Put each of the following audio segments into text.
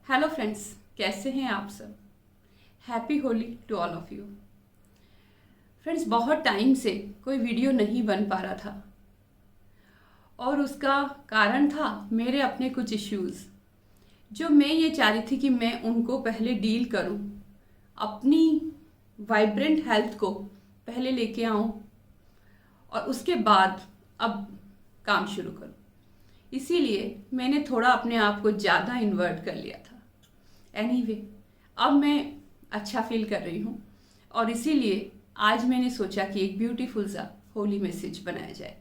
Hello friends, कैसे हैं आप सब। Happy Holi to all of you. Friends, बहुत टाइम से कोई वीडियो नहीं बन पा रहा था और उसका कारण था मेरे अपने कुछ इश्यूज़ जो मैं ये चाह रही थी कि मैं उनको पहले डील करूं, अपनी वाइब्रेंट हेल्थ को पहले लेके आऊं और उसके बाद अब काम शुरू करूं। इसीलिए मैंने थोड़ा अपने आप को ज़्यादा इन्वर्ट कर लिया था। एनीवे, अब मैं अच्छा फील कर रही हूँ और इसीलिए आज मैंने सोचा कि एक ब्यूटीफुल सा होली मैसेज बनाया जाए।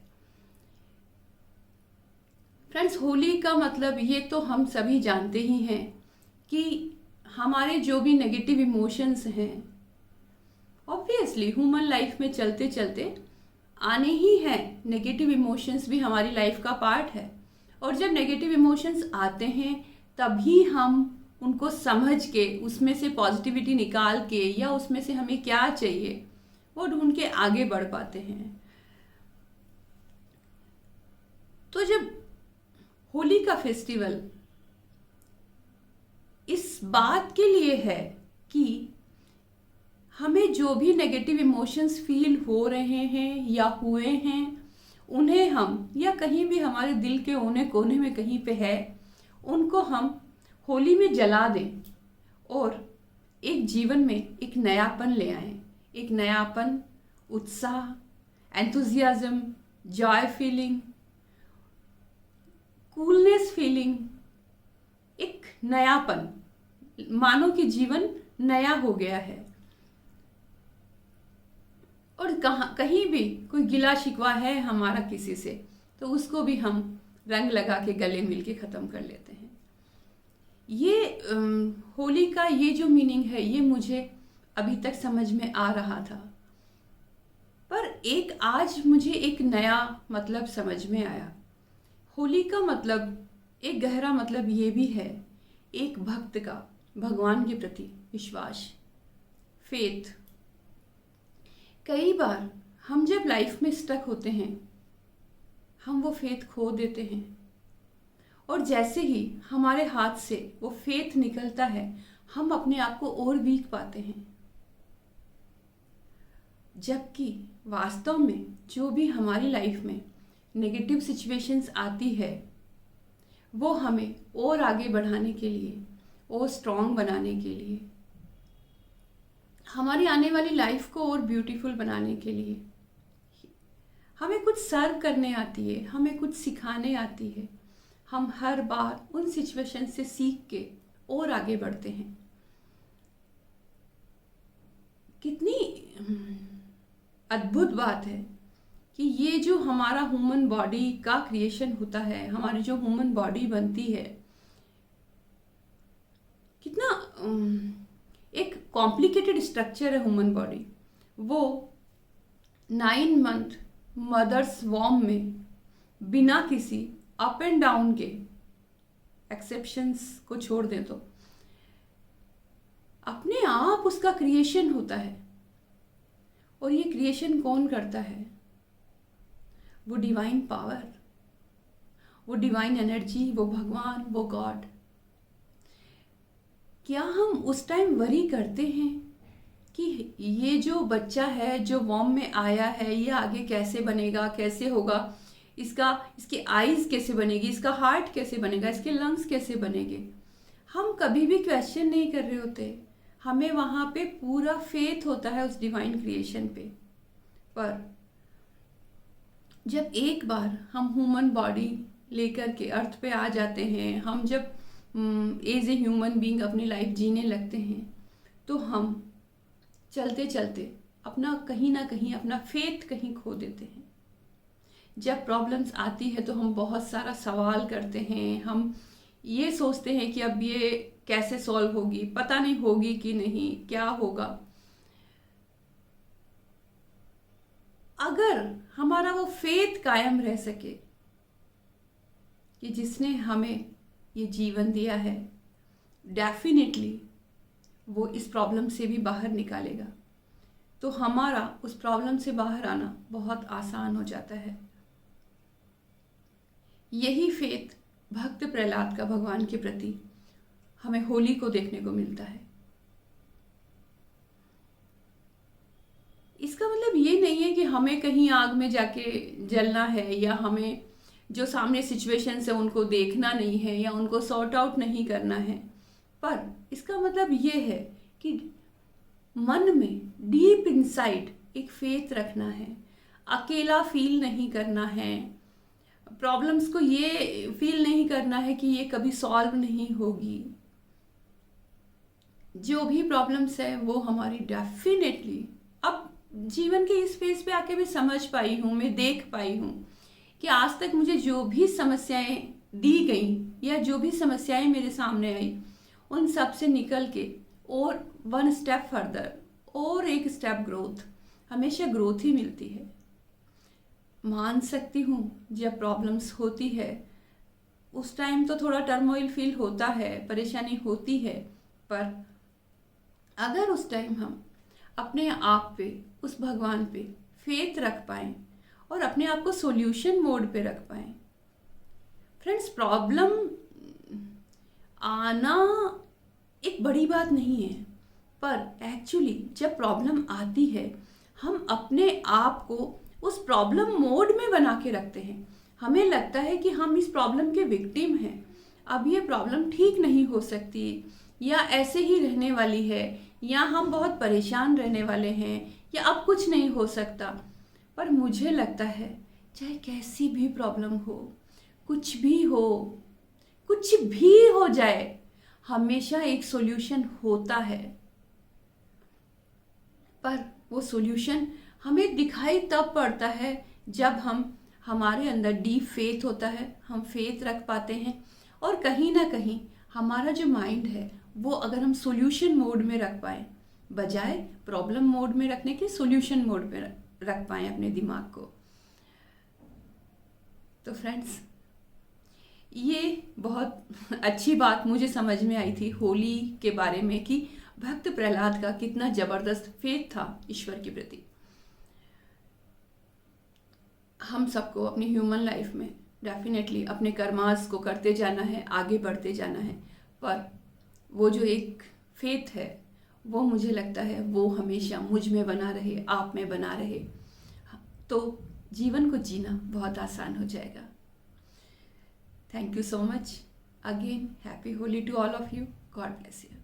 फ्रेंड्स, होली का मतलब ये तो हम सभी जानते ही हैं कि हमारे जो भी नेगेटिव इमोशंस हैं ऑब्वियसली ह्यूमन लाइफ में चलते चलते आने ही हैं। नेगेटिव इमोशंस भी हमारी लाइफ का पार्ट है और जब नेगेटिव इमोशंस आते हैं तभी हम उनको समझ के उसमें से पॉजिटिविटी निकाल के या उसमें से हमें क्या चाहिए वो ढूंढ के आगे बढ़ पाते हैं। तो जब होली का फेस्टिवल इस बात के लिए है कि हमें जो भी नेगेटिव इमोशंस फील हो रहे हैं या हुए हैं उन्हें हम या कहीं भी हमारे दिल के कोने कोने में कहीं पे है उनको हम होली में जला दें और एक जीवन में एक नयापन ले आएं। एक नयापन, उत्साह, enthusiasm, Joy feeling, coolness feeling, एक नयापन, मानो कि जीवन नया हो गया है। और कहीं भी कोई गिला शिकवा है हमारा किसी से तो उसको भी हम रंग लगा के गले मिल के ख़त्म कर लेते हैं। ये होली का ये जो मीनिंग है ये मुझे अभी तक समझ में आ रहा था, पर आज मुझे एक नया मतलब समझ में आया। होली का मतलब, एक गहरा मतलब ये भी है एक भक्त का भगवान के प्रति विश्वास, फेथ। कई बार हम जब लाइफ में स्टक होते हैं हम वो फेथ खो देते हैं और जैसे ही हमारे हाथ से वो फेथ निकलता है हम अपने आप को और वीक पाते हैं, जबकि वास्तव में जो भी हमारी लाइफ में नेगेटिव सिचुएशंस आती है वो हमें और आगे बढ़ाने के लिए और स्ट्रॉन्ग बनाने के लिए, हमारी आने वाली लाइफ को और ब्यूटीफुल बनाने के लिए, हमें कुछ सर्व करने आती है, हमें कुछ सिखाने आती है। हम हर बार उन सिचुएशन से सीख के और आगे बढ़ते हैं। कितनी अद्भुत बात है कि ये जो हमारा ह्यूमन बॉडी का क्रिएशन होता है, हमारी जो ह्यूमन बॉडी बनती है, कितना एक कॉम्प्लिकेटेड स्ट्रक्चर है ह्यूमन बॉडी। वो 9 मंथ मदर्स वॉर्म में बिना किसी अप एंड डाउन के, एक्सेप्शंस को छोड़ दें तो अपने आप उसका क्रिएशन होता है। और ये क्रिएशन कौन करता है? वो डिवाइन पावर, वो डिवाइन एनर्जी, वो भगवान, वो गॉड। क्या हम उस टाइम वरी करते हैं कि ये जो बच्चा है जो वॉर्म में आया है ये आगे कैसे बनेगा, कैसे होगा, इसकी आईज कैसे बनेगी, इसका हार्ट कैसे बनेगा, इसके लंग्स कैसे बनेंगे? हम कभी भी क्वेश्चन नहीं कर रहे होते। हमें वहाँ पे पूरा फेथ होता है उस डिवाइन क्रिएशन पे। पर जब एक बार हम ह्यूमन बॉडी लेकर के अर्थ पे आ जाते हैं, हम जब एज ए ह्यूमन बीइंग अपनी लाइफ जीने लगते हैं तो हम चलते चलते अपना कहीं ना कहीं अपना फेथ कहीं खो देते हैं। जब प्रॉब्लम्स आती है तो हम बहुत सारा सवाल करते हैं, हम ये सोचते हैं कि अब ये कैसे सॉल्व होगी, पता नहीं होगी कि नहीं, क्या होगा। अगर हमारा वो फेथ कायम रह सके कि जिसने हमें ये जीवन दिया है डेफिनेटली वो इस प्रॉब्लम से भी बाहर निकालेगा, तो हमारा उस प्रॉब्लम से बाहर आना बहुत आसान हो जाता है। यही फेथ भक्त प्रहलाद का भगवान के प्रति हमें होली को देखने को मिलता है। इसका मतलब ये नहीं है कि हमें कहीं आग में जाके जलना है, या हमें जो सामने सिचुएशंस है उनको देखना नहीं है, या उनको सॉर्ट आउट नहीं करना है। पर इसका मतलब ये है कि मन में डीप इनसाइड एक फेथ रखना है, अकेला फील नहीं करना है, प्रॉब्लम्स को ये फील नहीं करना है कि ये कभी सॉल्व नहीं होगी। जो भी प्रॉब्लम्स है वो हमारी डेफिनेटली, अब जीवन के इस फेज पे आके मैं समझ पाई हूँ, मैं देख पाई हूँ कि आज तक मुझे जो भी समस्याएं दी गई या जो भी समस्याएं मेरे सामने आई, उन सब से निकल के और वन स्टेप फर्दर और एक स्टेप ग्रोथ, हमेशा ग्रोथ ही मिलती है। मान सकती हूँ जब प्रॉब्लम्स होती है उस टाइम तो थोड़ा टर्मोइल फील होता है, परेशानी होती है, पर अगर उस टाइम हम अपने आप पे, उस भगवान पे फेथ रख पाएं और अपने आप को सॉल्यूशन मोड पे रख पाएं। फ्रेंड्स, प्रॉब्लम आना एक बड़ी बात नहीं है, पर एक्चुअली जब प्रॉब्लम आती है हम अपने आप को उस प्रॉब्लम मोड में बना के रखते हैं। हमें लगता है कि हम इस प्रॉब्लम के विक्टिम हैं, अब ये प्रॉब्लम ठीक नहीं हो सकती, या ऐसे ही रहने वाली है, या हम बहुत परेशान रहने वाले हैं, या अब कुछ नहीं हो सकता। पर मुझे लगता है चाहे कैसी भी प्रॉब्लम हो, कुछ भी हो, कुछ भी हो जाए, हमेशा एक सॉल्यूशन होता है। पर वो सॉल्यूशन हमें दिखाई तब पड़ता है जब हमारे अंदर डीप फेथ होता है, हम फेथ रख पाते हैं, और कहीं ना कहीं हमारा जो माइंड है वो अगर हम सॉल्यूशन मोड में रख पाए, बजाय प्रॉब्लम मोड में रखने के सॉल्यूशन मोड में रख पाए अपने दिमाग को। तो फ्रेंड्स, ये बहुत अच्छी बात मुझे समझ में आई थी होली के बारे में कि भक्त प्रहलाद का कितना जबरदस्त फेथ था ईश्वर के प्रति। हम सबको अपनी ह्यूमन लाइफ में डेफिनेटली अपने कर्मास को करते जाना है, आगे बढ़ते जाना है, पर वो जो एक फेथ है वो मुझे लगता है वो हमेशा मुझ में बना रहे, आप में बना रहे, तो जीवन को जीना बहुत आसान हो जाएगा। Thank you so much again, happy Holi to all of you, god bless you.